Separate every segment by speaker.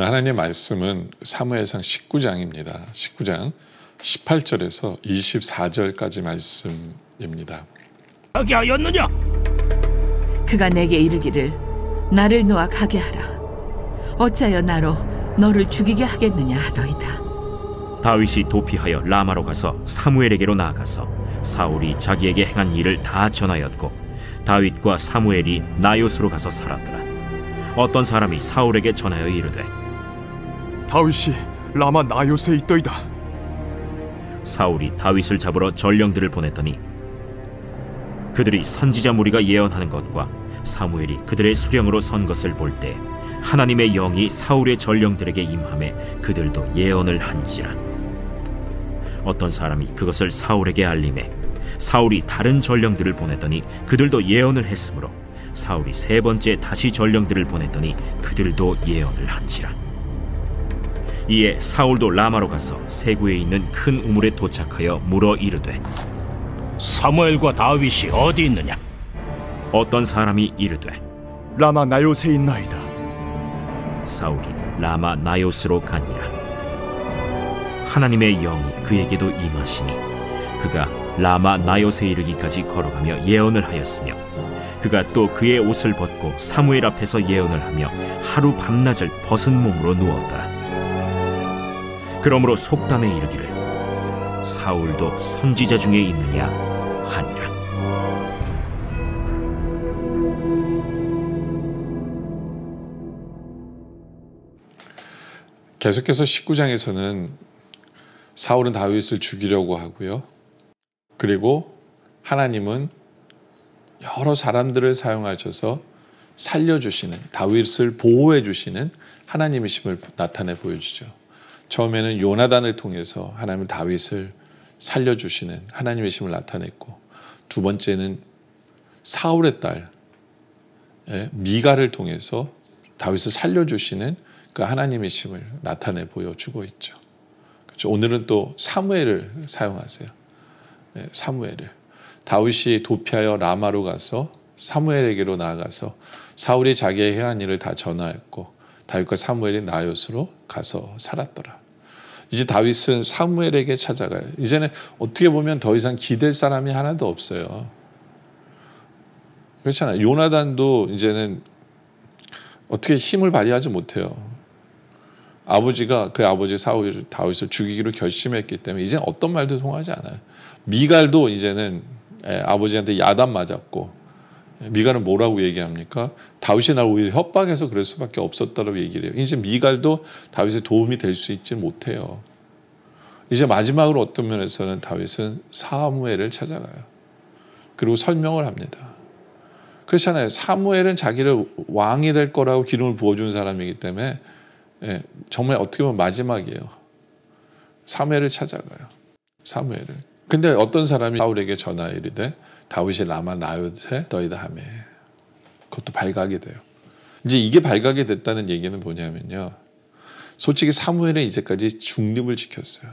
Speaker 1: 오늘 하나님의 말씀은 사무엘상 19장입니다. 19장 18절에서 24절까지 말씀입니다.
Speaker 2: 가게 하였느냐?
Speaker 3: 그가 내게 이르기를 나를 놓아 가게 하라. 어찌하여 나로 너를 죽이게 하겠느냐 하더이다.
Speaker 2: 다윗이 도피하여 라마로 가서 사무엘에게로 나아가서 사울이 자기에게 행한 일을 다 전하였고 다윗과 사무엘이 나요스로 가서 살았더라. 어떤 사람이 사울에게 전하여 이르되
Speaker 4: 다윗이 라마 나요스에 있더이다.
Speaker 2: 사울이 다윗을 잡으러 전령들을 보냈더니 그들이 선지자 무리가 예언하는 것과 사무엘이 그들의 수령으로 선 것을 볼 때 하나님의 영이 사울의 전령들에게 임하매 그들도 예언을 한지라. 어떤 사람이 그것을 사울에게 알림해 사울이 다른 전령들을 보냈더니 그들도 예언을 했으므로 사울이 세 번째 다시 전령들을 보냈더니 그들도 예언을 한지라. 이에 사울도 라마로 가서 세구에 있는 큰 우물에 도착하여 물어 이르되 사무엘과 다윗이 어디 있느냐? 어떤 사람이 이르되
Speaker 4: 라마 나요스에 있나이다.
Speaker 2: 사울이 라마 나요스로 가니라. 하나님의 영이 그에게도 임하시니 그가 라마 나요스에 이르기까지 걸어가며 예언을 하였으며 그가 또 그의 옷을 벗고 사무엘 앞에서 예언을 하며 하루 밤낮을 벗은 몸으로 누웠더라. 그러므로 속담에 이르기를 사울도 선지자 중에 있느냐 하니라.
Speaker 1: 계속해서 19장에서는 사울은 다윗을 죽이려고 하고요. 그리고 하나님은 여러 사람들을 사용하셔서 살려주시는, 다윗을 보호해 주시는 하나님이심을 나타내 보여주죠. 처음에는 요나단을 통해서 하나님은 다윗을 살려주시는 하나님이심을 나타냈고, 두 번째는 사울의 딸 미갈을 통해서 다윗을 살려주시는 그 하나님이심을 나타내 보여주고 있죠. 그렇죠? 오늘은 또 사무엘을 사용하세요. 사무엘을. 다윗이 도피하여 라마로 가서 사무엘에게로 나아가서 사울이 자기의 행한 일을 다 전하였고 다윗과 사무엘이 나요스로 가서 살았더라. 이제 다윗은 사무엘에게 찾아가요. 이제는 어떻게 보면 더 이상 기댈 사람이 하나도 없어요. 그렇잖아요. 요나단도 이제는 어떻게 힘을 발휘하지 못해요. 아버지가 그 아버지 사울 다윗을 죽이기로 결심했기 때문에 이제 어떤 말도 통하지 않아요. 미갈도 이제는 아버지한테 야단 맞았고, 미갈은 뭐라고 얘기합니까? 다윗이 나를 오히려 협박해서 그럴 수밖에 없었다고 얘기를 해요. 이제 미갈도 다윗의 도움이 될 수 있지 못해요. 이제 마지막으로 어떤 면에서는 다윗은 사무엘을 찾아가요. 그리고 설명을 합니다. 그렇잖아요. 사무엘은 자기를 왕이 될 거라고 기름을 부어준 사람이기 때문에 정말 어떻게 보면 마지막이에요. 사무엘을 찾아가요. 사무엘을. 근데 어떤 사람이 사울에게 전하여 이르되 다윗이 라마 나요세 너희다 하매. 그것도 발각이 돼요. 이제 이게 발각이 됐다는 얘기는 뭐냐면요. 솔직히 사무엘은 이제까지 중립을 지켰어요.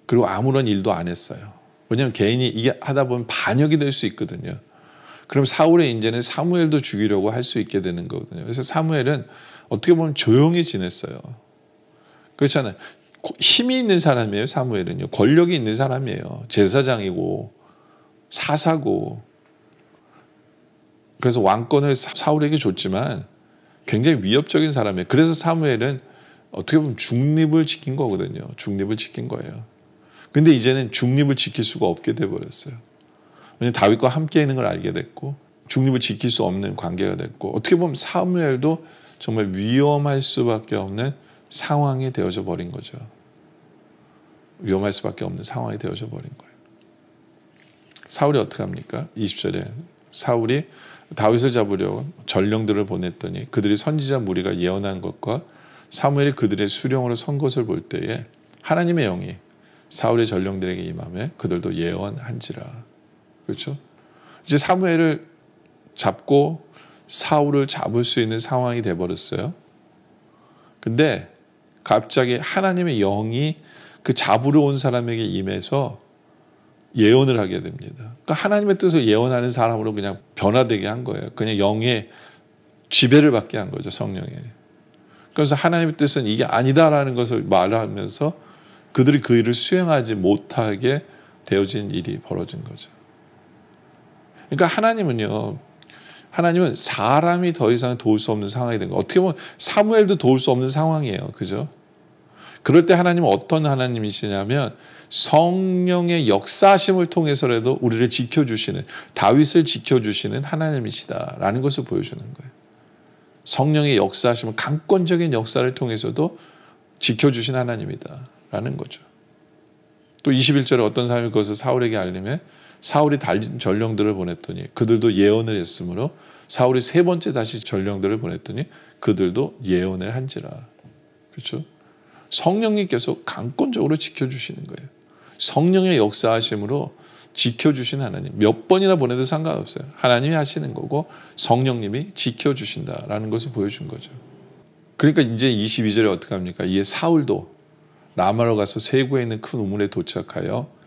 Speaker 1: 그리고 아무런 일도 안 했어요. 왜냐하면 개인이 이게 하다 보면 반역이 될 수 있거든요. 그럼 사울의 이제는 사무엘도 죽이려고 할 수 있게 되는 거거든요. 그래서 사무엘은 어떻게 보면 조용히 지냈어요. 그렇잖아요. 힘이 있는 사람이에요. 사무엘은요. 권력이 있는 사람이에요. 제사장이고 사사고. 그래서 왕권을 사울에게 줬지만 굉장히 위협적인 사람이에요. 그래서 사무엘은 어떻게 보면 중립을 지킨 거거든요. 중립을 지킨 거예요. 근데 이제는 중립을 지킬 수가 없게 돼버렸어요. 왜냐하면 다윗과 함께 있는 걸 알게 됐고 중립을 지킬 수 없는 관계가 됐고, 어떻게 보면 사무엘도 정말 위험할 수밖에 없는 상황이 되어져 버린 거죠. 위험할 수밖에 없는 상황이 되어져 버린 거예요. 사울이 어떻게 합니까? 20절에 사울이 다윗을 잡으려 전령들을 보냈더니 그들이 선지자 무리가 예언한 것과 사무엘이 그들의 수령으로 선 것을 볼 때에 하나님의 영이 사울의 전령들에게 임하며 그들도 예언한지라. 그렇죠? 이제 사무엘을 잡고 사울을 잡을 수 있는 상황이 돼버렸어요. 근데 갑자기 하나님의 영이 그 잡으러 온 사람에게 임해서 예언을 하게 됩니다. 그러니까 하나님의 뜻을 예언하는 사람으로 그냥 변화되게 한 거예요. 그냥 영의 지배를 받게 한 거죠. 성령에. 그래서 하나님의 뜻은 이게 아니다라는 것을 말하면서 그들이 그 일을 수행하지 못하게 되어진 일이 벌어진 거죠. 그러니까 하나님은 사람이 더 이상 도울 수 없는 상황이 된 거예요. 어떻게 보면 사무엘도 도울 수 없는 상황이에요. 그죠? 그럴 때 하나님은 어떤 하나님이시냐면 성령의 역사심을 통해서라도 우리를 지켜주시는, 다윗을 지켜주시는 하나님이시다라는 것을 보여주는 거예요. 성령의 역사심은 강권적인 역사를 통해서도 지켜주신 하나님이다라는 거죠. 또 21절에 어떤 사람이 그것을 사울에게 알림해 사울이 달린 전령들을 보냈더니 그들도 예언을 했으므로 사울이 세 번째 다시 전령들을 보냈더니 그들도 예언을 한지라. 그렇죠? 성령님께서 강권적으로 지켜주시는 거예요. 성령의 역사하심으로 지켜주신 하나님. 몇 번이나 보내도 상관없어요. 하나님이 하시는 거고 성령님이 지켜주신다라는 것을 보여준 거죠. 그러니까 이제 22절에 어떻게 합니까? 이에 사울도 라마로 가서 세구에 있는 큰 우물에 도착하여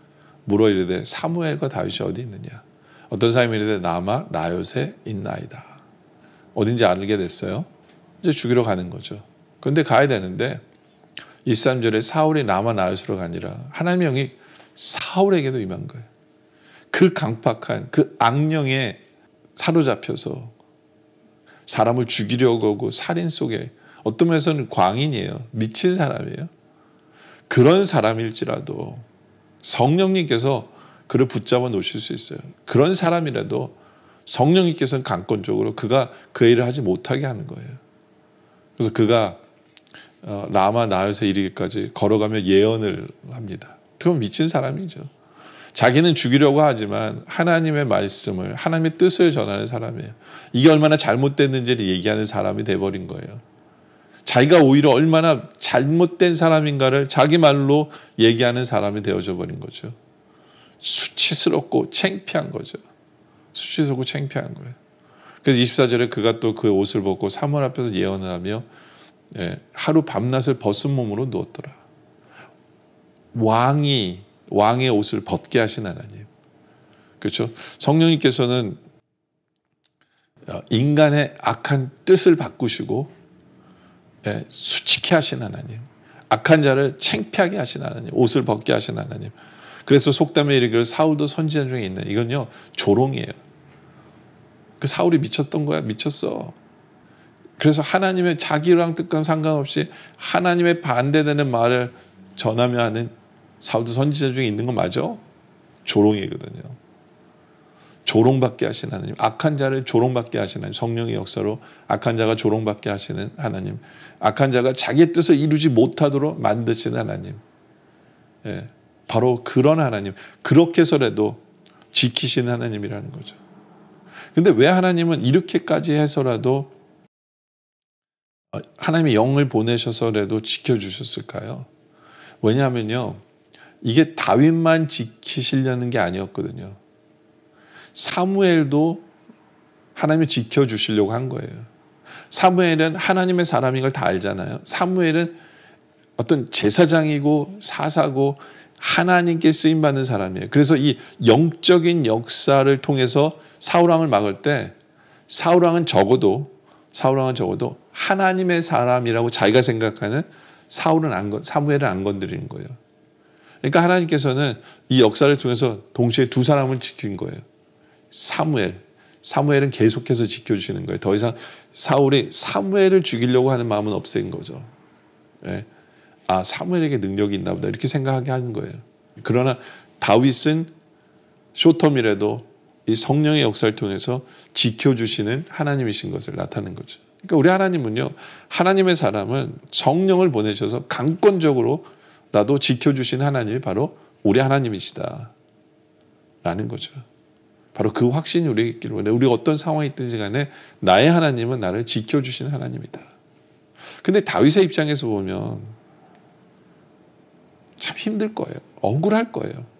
Speaker 1: 물어 이르되 사무엘과 다윗이 어디 있느냐? 어떤 사람이 이르되 라마 나요세 있나이다. 어딘지 알게 됐어요. 이제 죽이러 가는 거죠. 그런데 가야 되는데 23절에 사울이 라마 나요스로 가니라 하나님의 영이 사울에게도 임한 거예요. 그 강팍한 그 악령에 사로잡혀서 사람을 죽이려고 하고 살인 속에 어떤 면에서는 광인이에요. 미친 사람이에요. 그런 사람일지라도 성령님께서 그를 붙잡아 놓으실 수 있어요. 그런 사람이라도 성령님께서는 강권적으로 그가 그 일을 하지 못하게 하는 거예요. 그래서 그가 라마 나요세 이르기까지 걸어가며 예언을 합니다. 그건 미친 사람이죠. 자기는 죽이려고 하지만 하나님의 말씀을, 하나님의 뜻을 전하는 사람이에요. 이게 얼마나 잘못됐는지를 얘기하는 사람이 돼버린 거예요. 자기가 오히려 얼마나 잘못된 사람인가를 자기 말로 얘기하는 사람이 되어져 버린 거죠. 수치스럽고 창피한 거죠. 수치스럽고 창피한 거예요. 그래서 24절에 그가 또 그 옷을 벗고 사무엘 앞에서 예언을 하며 하루 밤낮을 벗은 몸으로 누웠더라. 왕의 옷을 벗게 하신 하나님. 그렇죠? 성령님께서는 인간의 악한 뜻을 바꾸시고 수치케 하신 하나님. 악한 자를 창피하게 하신 하나님. 옷을 벗게 하신 하나님. 그래서 속담에 이르기를 사울도 선지자 중에 있는, 이건요 조롱이에요. 그 사울이 미쳤던 거야. 미쳤어. 그래서 하나님의 자기랑 뜻과 상관없이 하나님의 반대되는 말을 전하며 하는 사울도 선지자 중에 있는 거 맞아? 조롱이거든요. 조롱받게 하신 하나님. 악한 자를 조롱받게 하시는 하나님. 성령의 역사로 악한 자가 조롱받게 하시는 하나님. 악한 자가 자기의 뜻을 이루지 못하도록 만드시는 하나님. 바로 그런 하나님. 그렇게 해서라도 지키시는 하나님이라는 거죠. 근데 왜 하나님은 이렇게까지 해서라도 하나님의 영을 보내셔서라도 지켜주셨을까요? 왜냐하면요, 이게 다윗만 지키시려는 게 아니었거든요. 사무엘도 하나님이 지켜주시려고 한 거예요. 사무엘은 하나님의 사람인 걸 다 알잖아요. 사무엘은 어떤 제사장이고 사사고 하나님께 쓰임받는 사람이에요. 그래서 이 영적인 역사를 통해서 사울왕을 막을 때 사울왕은 적어도 하나님의 사람이라고 자기가 생각하는 사무엘을 안 건드리는 거예요. 그러니까 하나님께서는 이 역사를 통해서 동시에 두 사람을 지킨 거예요. 사무엘은 계속해서 지켜주시는 거예요. 더 이상 사울이 사무엘을 죽이려고 하는 마음은 없앤 거죠. 사무엘에게 능력이 있나 보다 이렇게 생각하게 하는 거예요. 그러나 다윗은 쇼텀이라도 이 성령의 역사를 통해서 지켜주시는 하나님이신 것을 나타내는 거죠. 그러니까 우리 하나님은요, 하나님의 사람은 성령을 보내셔서 강권적으로라도 지켜주신 하나님이 바로 우리 하나님이시다 라는 거죠. 바로 그 확신이 우리에게 있기를 원해요. 우리가 어떤 상황이 있든지 간에 나의 하나님은 나를 지켜주시는 하나님이다. 근데 다윗의 입장에서 보면 참 힘들 거예요. 억울할 거예요.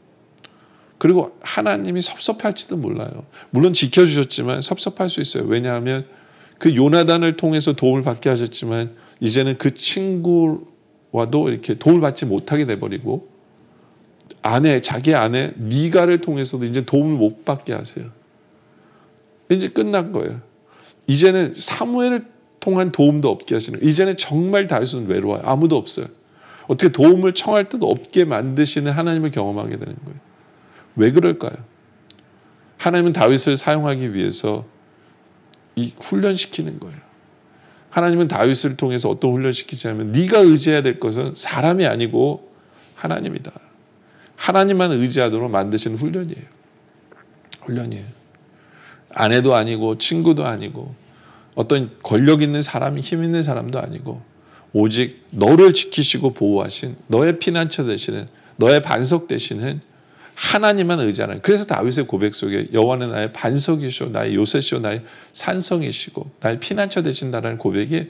Speaker 1: 그리고 하나님이 섭섭할지도 몰라요. 물론 지켜주셨지만 섭섭할 수 있어요. 왜냐하면 그 요나단을 통해서 도움을 받게 하셨지만 이제는 그 친구와도 이렇게 도움을 받지 못하게 돼버리고 자기 아내 미가를 통해서도 이제 도움을 못 받게 하세요. 이제 끝난 거예요. 이제는 사무엘을 통한 도움도 없게 하시는 거예요. 이제는 정말 다윗은 외로워요. 아무도 없어요. 어떻게 도움을 청할 때도 없게 만드시는 하나님을 경험하게 되는 거예요. 왜 그럴까요? 하나님은 다윗을 사용하기 위해서 훈련시키는 거예요. 하나님은 다윗을 통해서 어떤 훈련시키냐면 네가 의지해야 될 것은 사람이 아니고 하나님이다. 하나님만 의지하도록 만드시는 훈련이에요. 아내도 아니고 친구도 아니고 어떤 권력 있는 사람이 힘 있는 사람도 아니고 오직 너를 지키시고 보호하신 너의 피난처 되시는 너의 반석 되시는 하나님만 의지하는. 그래서 다윗의 고백 속에 여호와는 나의 반석이시오 나의 요새시오 나의 산성이시고 나의 피난처 되신다라는 고백이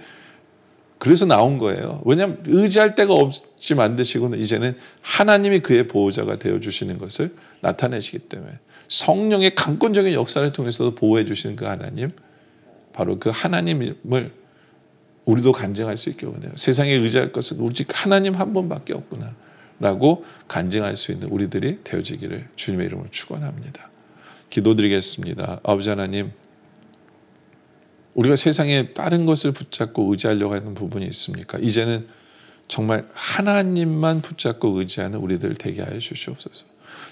Speaker 1: 그래서 나온 거예요. 왜냐하면 의지할 데가 없이 만드시고는 이제는 하나님이 그의 보호자가 되어주시는 것을 나타내시기 때문에 성령의 강권적인 역사를 통해서도 보호해 주시는 그 하나님, 바로 그 하나님을 우리도 간증할 수 있게 원해요. 세상에 의지할 것은 오직 하나님 한 분밖에 없구나 라고 간증할 수 있는 우리들이 되어지기를 주님의 이름으로 축원합니다. 기도드리겠습니다. 아버지 하나님, 우리가 세상에 다른 것을 붙잡고 의지하려고 하는 부분이 있습니까? 이제는 정말 하나님만 붙잡고 의지하는 우리들 되게 하여 주시옵소서.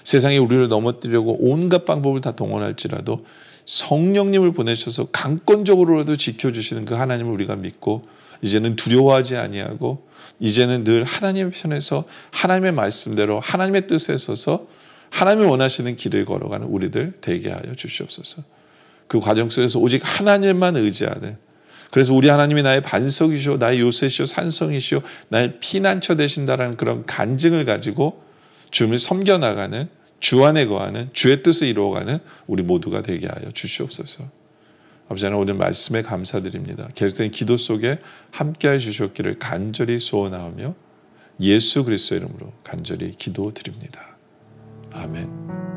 Speaker 1: 세상에 우리를 넘어뜨리려고 온갖 방법을 다 동원할지라도 성령님을 보내셔서 강권적으로라도 지켜주시는 그 하나님을 우리가 믿고 이제는 두려워하지 아니하고 이제는 늘 하나님의 편에서 하나님의 말씀대로 하나님의 뜻에 서서 하나님이 원하시는 길을 걸어가는 우리들 되게 하여 주시옵소서. 그 과정 속에서 오직 하나님만 의지하는, 그래서 우리 하나님이 나의 반석이시오, 나의 요새시오, 산성이시오, 나의 피난처 되신다라는 그런 간증을 가지고 주님을 섬겨나가는, 주 안에 거하는, 주의 뜻을 이루어가는 우리 모두가 되게 하여 주시옵소서. 아버지 하나님, 오늘 말씀에 감사드립니다. 계속된 기도 속에 함께해 주셨기를 간절히 소원하며 예수 그리스도의 이름으로 간절히 기도드립니다. 아멘.